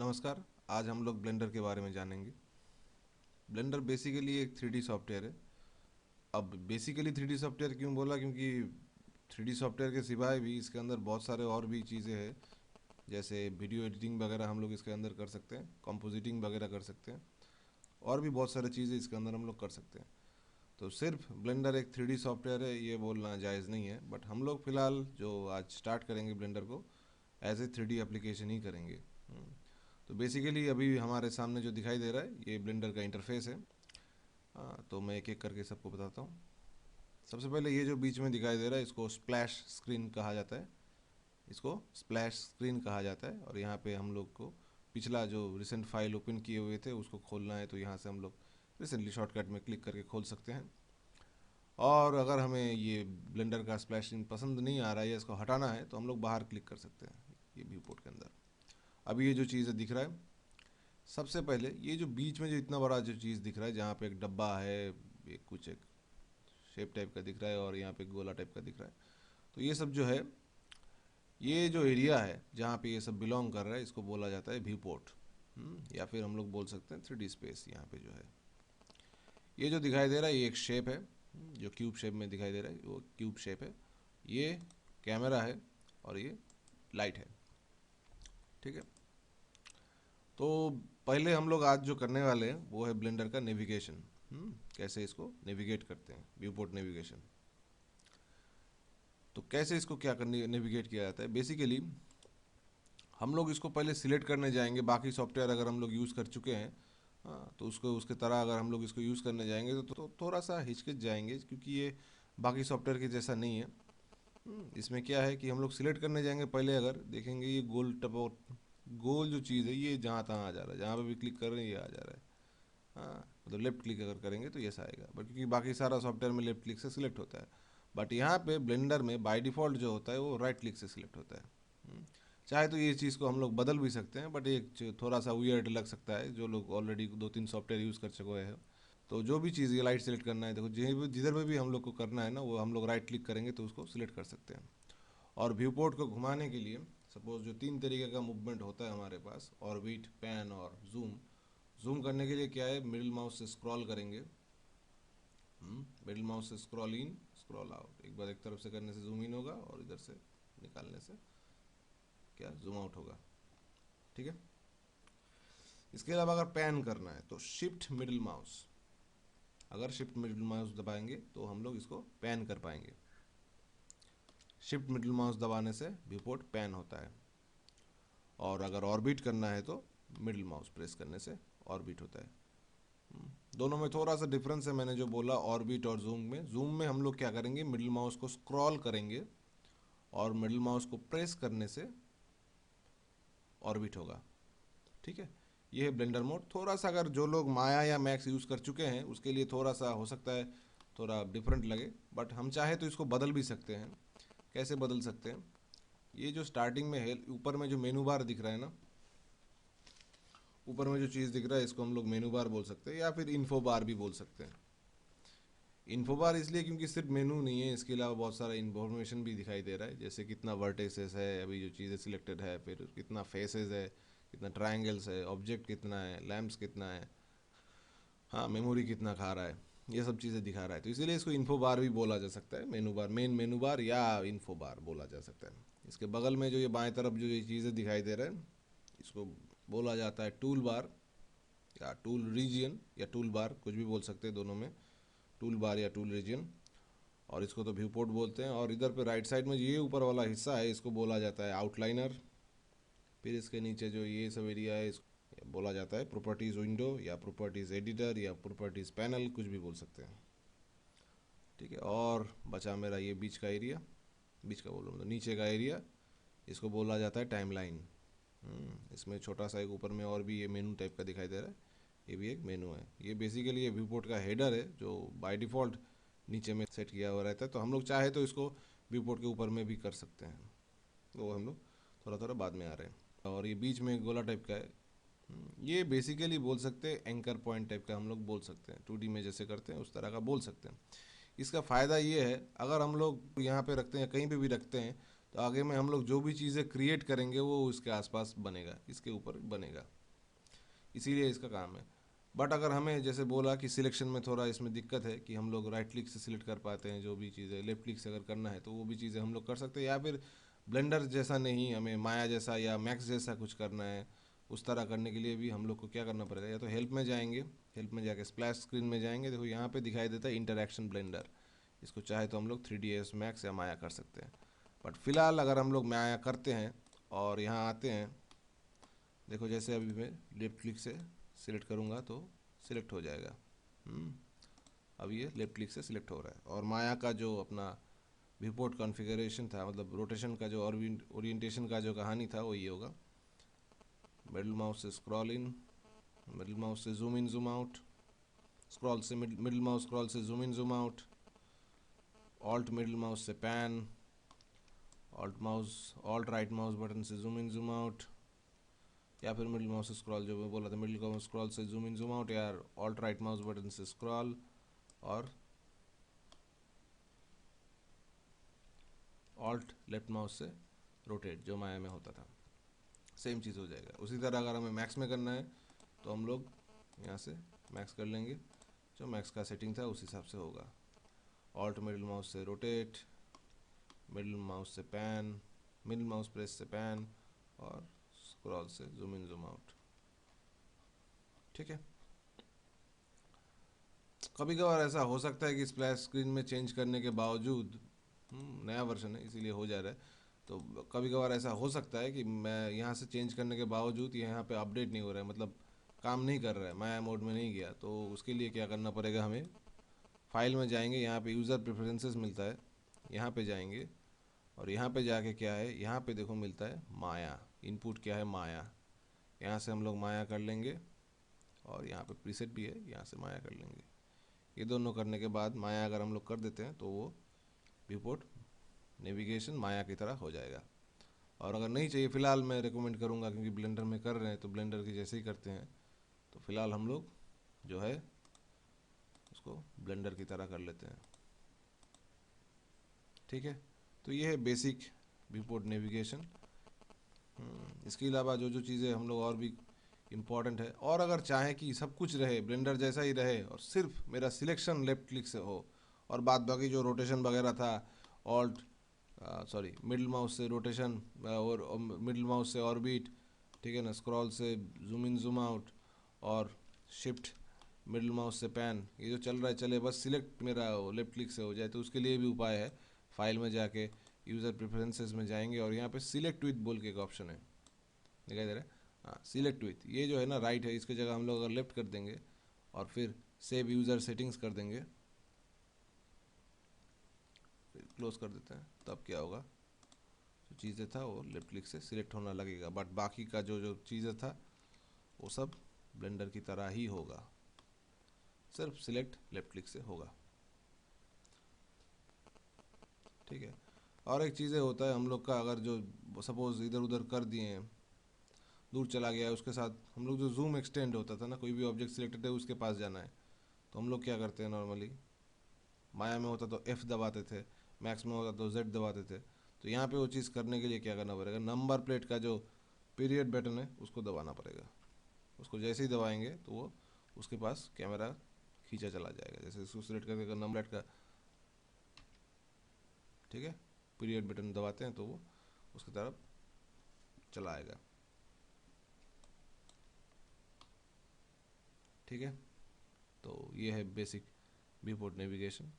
नमस्कार। आज हम लोग ब्लेंडर के बारे में जानेंगे। ब्लेंडर बेसिकली एक 3D सॉफ्टवेयर है। अब बेसिकली 3D सॉफ्टवेयर क्यों बोला, क्योंकि 3D सॉफ्टवेयर के सिवाय भी इसके अंदर बहुत सारे और भी चीज़ें हैं। जैसे वीडियो एडिटिंग वगैरह हम लोग इसके अंदर कर सकते हैं, कंपोजिटिंग वगैरह कर सकते हैं, और भी बहुत सारी चीज़ें इसके अंदर हम लोग कर सकते हैं। तो सिर्फ ब्लेंडर एक 3D सॉफ्टवेयर है ये बोलना जायज़ नहीं है, बट हम लोग फ़िलहाल जो आज स्टार्ट करेंगे ब्लेंडर को एज ए 3D एप्लीकेशन ही करेंगे। तो बेसिकली अभी हमारे सामने जो दिखाई दे रहा है ये ब्लेंडर का इंटरफेस है। तो मैं एक एक करके सबको बताता हूँ। सबसे पहले ये जो बीच में दिखाई दे रहा है इसको स्प्लैश स्क्रीन कहा जाता है। इसको स्प्लैश स्क्रीन कहा जाता है, और यहाँ पे हम लोग को पिछला जो रिसेंट फाइल ओपन किए हुए थे उसको खोलना है, तो यहाँ से हम लोग रिसेंटली शॉर्टकट में क्लिक करके खोल सकते हैं। और अगर हमें ये ब्लेंडर का स्प्लैश स्क्रीन पसंद नहीं आ रहा है या इसको हटाना है तो हम लोग बाहर क्लिक कर सकते हैं ये व्यू पोर्ट के अंदर। अभी ये जो चीज़ दिख रहा है, सबसे पहले ये जो बीच में जो इतना बड़ा जो चीज़ दिख रहा है, जहाँ पे एक डब्बा है, एक कुछ एक शेप टाइप का दिख रहा है, और यहाँ पे गोला टाइप का दिख रहा है, तो ये सब जो है, ये जो एरिया है जहाँ पे ये सब बिलोंग कर रहा है इसको बोला जाता है व्यू पोर्ट। या फिर हम लोग बोल सकते हैं 3D स्पेस। यहाँ पे जो है ये जो दिखाई दे रहा है ये एक शेप है, जो क्यूब शेप में दिखाई दे रहा है वो क्यूब शेप है। ये कैमरा है और ये लाइट है। ठीक है। तो पहले हम लोग आज जो करने वाले हैं वो है ब्लेंडर का नेविगेशन। कैसे इसको नेविगेट करते हैं, व्यू पोर्ट नेविगेशन। तो कैसे इसको क्या करने नेविगेट किया जाता है, बेसिकली हम लोग इसको पहले सिलेक्ट करने जाएंगे। बाकी सॉफ्टवेयर अगर हम लोग यूज़ कर चुके हैं, हाँ, तो उसको उसके तरह अगर हम लोग इसको यूज़ करने जाएंगे तो थोड़ा सा हिचकिच जाएंगे, क्योंकि ये बाकी सॉफ्टवेयर के जैसा नहीं है। इसमें क्या है कि हम लोग सिलेक्ट करने जाएंगे, पहले अगर देखेंगे ये गोल टपो गोल जो चीज़ है ये जहाँ तहाँ आ जा रहा है, जहाँ पे भी क्लिक कर रहे हैं ये आ जा रहा है। हाँ, मतलब लेफ्ट क्लिक अगर करेंगे तो ये आएगा, बट क्योंकि बाकी सारा सॉफ्टवेयर में लेफ्ट क्लिक से सिलेक्ट होता है, बट यहाँ पे ब्लेंडर में बाय डिफ़ॉल्ट जो होता है वो राइट क्लिक से सिलेक्ट होता है। चाहे तो ये चीज़ को हम लोग बदल भी सकते हैं, बट एक थोड़ा सा वियर्ड लग सकता है जो लोग ऑलरेडी 2-3 सॉफ्टवेयर यूज़ कर चुके हैं। तो जो भी चीज़ ये लाइट सेलेक्ट करना है, देखो जिधर में भी हम लोग को करना है ना, वो हम लोग राइट क्लिक करेंगे तो उसको सिलेक्ट कर सकते हैं। और व्यू पोर्ट को घुमाने के लिए सपोज जो 3 तरीके का मूवमेंट होता है हमारे पास, ऑर्बिट, पैन और जूम। जूम करने के लिए क्या है, मिडिल माउस से स्क्रॉल करेंगे। मिडिल माउस से स्क्रॉल इन, स्क्रॉल आउट। एक बार एक तरफ से करने से जूम इन होगा, और इधर से निकालने से क्या जूम आउट होगा। ठीक है। इसके अलावा अगर पैन करना है तो शिफ्ट मिडिल माउस, अगर शिफ्ट मिडिल माउस दबाएंगे तो हम लोग इसको पैन कर पाएंगे। शिफ्ट मिडिल माउस दबाने से व्यू पोर्ट पैन होता है। और अगर ऑर्बिट करना है तो मिडिल माउस प्रेस करने से ऑर्बिट होता है। दोनों में थोड़ा सा डिफरेंस है, मैंने जो बोला ऑर्बिट और जूम में हम लोग क्या करेंगे, मिडिल माउस को स्क्रॉल करेंगे और मिडिल माउस को प्रेस करने से ऑर्बिट होगा। ठीक है। ये है ब्लेंडर मोड। थोड़ा सा अगर जो लोग माया या मैक्स यूज़ कर चुके हैं उसके लिए थोड़ा सा हो सकता है थोड़ा डिफरेंट लगे, बट हम चाहे तो इसको बदल भी सकते हैं। कैसे बदल सकते हैं, ये जो स्टार्टिंग में है ऊपर में जो मेनू बार दिख रहा है ना, ऊपर में जो चीज़ दिख रहा है इसको हम लोग मेनू बार बोल सकते हैं, या फिर इन्फो बार भी बोल सकते हैं। इन्फो बार इसलिए क्योंकि सिर्फ मेनू नहीं है, इसके अलावा बहुत सारा इन्फॉर्मेशन भी दिखाई दे रहा है, जैसे कितना वर्टेसेस है, अभी जो चीज़ें सिलेक्टेड है, फिर कितना फेसेस है, कितना ट्रायंगल्स है, ऑब्जेक्ट कितना है, लैम्प्स कितना है, हाँ, मेमोरी कितना खा रहा है, ये सब चीज़ें दिखा रहा है। तो इसीलिए इसको इन्फो बार भी बोला जा सकता है, मेनू बार, मेन मेनू बार या इन्फो बार बोला जा सकता है। इसके बगल में जो ये बाएं तरफ जो ये चीज़ें दिखाई दे रहे हैं इसको बोला जाता है टूल बार या टूल रीजियन या टूल बार, कुछ भी बोल सकते हैं दोनों में, टूल बार या टूल रीजियन। और इसको तो व्यू पोर्ट बोलते हैं। और इधर पे राइट साइड में ये ऊपर वाला हिस्सा है इसको बोला जाता है आउटलाइनर। फिर इसके नीचे जो ये सब एरिया है इसको बोला जाता है प्रॉपर्टीज़ विंडो या प्रॉपर्टीज़ एडिटर या प्रॉपर्टीज़ पैनल, कुछ भी बोल सकते हैं। ठीक है। और बचा मेरा ये बीच का एरिया, बीच का बोलूँ तो नीचे का एरिया, इसको बोला जाता है टाइमलाइन। इसमें छोटा सा एक ऊपर में और भी ये मेनू टाइप का दिखाई दे रहा है, ये भी एक मेनू है। ये बेसिकली ये व्यू पोर्ट का हेडर है जो बाय डिफ़ॉल्ट नीचे में सेट किया हुआ रहता है, तो हम लोग चाहे तो इसको व्यू पोर्ट के ऊपर में भी कर सकते हैं, तो हम लोग थोड़ा थोड़ा बाद में आ रहे हैं। और ये बीच में गोला टाइप का है, ये बेसिकली बोल सकते हैं एंकर पॉइंट टाइप का, हम लोग बोल सकते हैं 2D में जैसे करते हैं उस तरह का बोल सकते हैं। इसका फ़ायदा ये है, अगर हम लोग यहाँ पे रखते हैं कहीं पे भी रखते हैं तो आगे में हम लोग जो भी चीज़ें क्रिएट करेंगे वो इसके आसपास बनेगा, इसके ऊपर बनेगा, इसीलिए इसका काम है। बट अगर हमें जैसे बोला कि सिलेक्शन में थोड़ा इसमें दिक्कत है कि हम लोग राइट क्लिक से सिलेक्ट कर पाते हैं जो भी चीज़ें, लेफ्ट क्लिक से अगर करना है तो वो भी चीज़ें हम लोग कर सकते हैं, या फिर ब्लेंडर जैसा नहीं, हमें माया जैसा या मैक्स जैसा कुछ करना है, उस तरह करने के लिए भी हम लोग को क्या करना पड़ेगा, या तो हेल्प में जाएंगे, हेल्प में जाके स्प्लैश स्क्रीन में जाएंगे, देखो यहाँ पे दिखाई देता है इंटरैक्शन ब्लेंडर, इसको चाहे तो हम लोग 3ds मैक्स या माया कर सकते हैं। बट फिलहाल अगर हम लोग माया करते हैं और यहाँ आते हैं, देखो जैसे अभी मैं लेफ्ट क्लिक से सिलेक्ट करूँगा तो सिलेक्ट हो जाएगा। अब ये लेफ्ट क्लिक से सिलेक्ट हो रहा है। और माया का जो अपना व्यूपोर्ट कॉन्फ़िगरेशन था, मतलब रोटेशन का जो ओरिएंटेशन का जो कहानी था वो ये होगा, मिडिल माउस से स्क्रॉल इन, मिडिल माउस से zoom in zoom out, scroll से मिडिल माउस स्क्रॉल से zoom in zoom out, alt middle mouse से pan, alt right mouse button से जूम इन जूम आउट, या फिर मिडिल माउस स्क्रॉल जो मैं बोला था, मिडिल माउस स्क्रॉल से जूम इन जूम आउट, या ऑल्ट राइट माउस बटन से स्क्रॉल, और ऑल्ट लेफ्ट माउस से रोटेट जो माया में होता था, सेम चीज़ हो जाएगा। उसी तरह अगर हमें मैक्स में करना है तो हम लोग यहाँ से मैक्स कर लेंगे, जो मैक्स का सेटिंग था उस हिसाब से होगा, ऑल्ट मिडिल माउस से रोटेट, मिडिल माउस से पैन, मिडिल माउस प्रेस से पैन, और स्क्रॉल से जूम इन जूम आउट। ठीक है। कभी कभार ऐसा हो सकता है कि स्प्लैश स्क्रीन में चेंज करने के बावजूद, नया वर्जन है इसीलिए हो जा रहा है, तो कभी कभार ऐसा हो सकता है कि मैं यहाँ से चेंज करने के बावजूद यहाँ पे अपडेट नहीं हो रहा है, मतलब काम नहीं कर रहा है, माया मोड में नहीं गया, तो उसके लिए क्या करना पड़ेगा, हमें फाइल में जाएंगे, यहाँ पे यूज़र प्रेफरेंसेस मिलता है, यहाँ पे जाएंगे, और यहाँ पे जाके क्या है, यहाँ पे देखो मिलता है माया, इनपुट क्या है माया, यहाँ से हम लोग माया कर लेंगे, और यहाँ पे प्रीसेट भी है, यहाँ से माया कर लेंगे। ये दोनों करने के बाद माया अगर हम लोग कर देते हैं तो वो व्यूपोर्ट नेविगेशन माया की तरह हो जाएगा। और अगर नहीं चाहिए, फ़िलहाल मैं रिकमेंड करूँगा क्योंकि ब्लेंडर में कर रहे हैं तो ब्लेंडर की जैसे ही करते हैं, तो फ़िलहाल हम लोग जो है उसको ब्लेंडर की तरह कर लेते हैं। ठीक है, तो ये है बेसिक व्यूपोर्ट नेविगेशन। इसके अलावा जो जो चीज़ें हम लोग और भी इम्पॉर्टेंट है, और अगर चाहें कि सब कुछ रहे ब्लेंडर जैसा ही रहे और सिर्फ मेरा सिलेक्शन लेफ्ट क्लिक से हो, और बाद बाकी जो रोटेशन वगैरह था, ऑल्ट सॉरी मिडिल माउस से रोटेशन, और मिडिल माउस से ऑर्बिट, ठीक है ना, स्क्रॉल से जूम इन जूम आउट, और शिफ्ट मिडिल माउस से पैन, ये जो चल रहा है चले, बस सिलेक्ट मेरा लेफ्ट क्लिक से हो जाए, तो उसके लिए भी उपाय है, फाइल में जाके यूज़र प्रेफरेंसेस में जाएंगे और यहाँ पे सिलेक्ट विथ बोल के एक ऑप्शन है, दिखाई दे रहा है, हाँ सिलेक्ट विथ, ये जो है ना राइट है, इसके जगह हम लोग अगर लेफ्ट कर देंगे और फिर सेव यूज़र सेटिंग्स कर देंगे, फिर क्लोज कर देते हैं, तब क्या होगा, जो चीज़ें था वो लेफ्ट क्लिक से सिलेक्ट होना लगेगा, बट बाकी का जो जो चीज़ें था वो सब ब्लेंडर की तरह ही होगा, सिर्फ सिलेक्ट लेफ्ट क्लिक से होगा। ठीक है। और एक चीज़ें होता है हम लोग का, अगर जो सपोज़ इधर उधर कर दिए हैं, दूर चला गया है, उसके साथ हम लोग जो जूम एक्सटेंड होता था ना, कोई भी ऑब्जेक्ट सिलेक्टेड है उसके पास जाना है, तो हम लोग क्या करते हैं नॉर्मली, माया में होता तो F दबाते थे, मैक्स में होता तो Z दबाते थे, तो यहाँ पे वो चीज़ करने के लिए क्या करना पड़ेगा, नंबर प्लेट का जो पीरियड बटन है उसको दबाना पड़ेगा, उसको जैसे ही दबाएंगे तो वो उसके पास कैमरा खींचा चला जाएगा, जैसे इसको सिलेक्ट करके नंबर प्लेट का, ठीक है, पीरियड बटन दबाते हैं तो वो उसकी तरफ चला आएगा। ठीक है, तो ये है बेसिक व्यूपोर्ट नेविगेशन।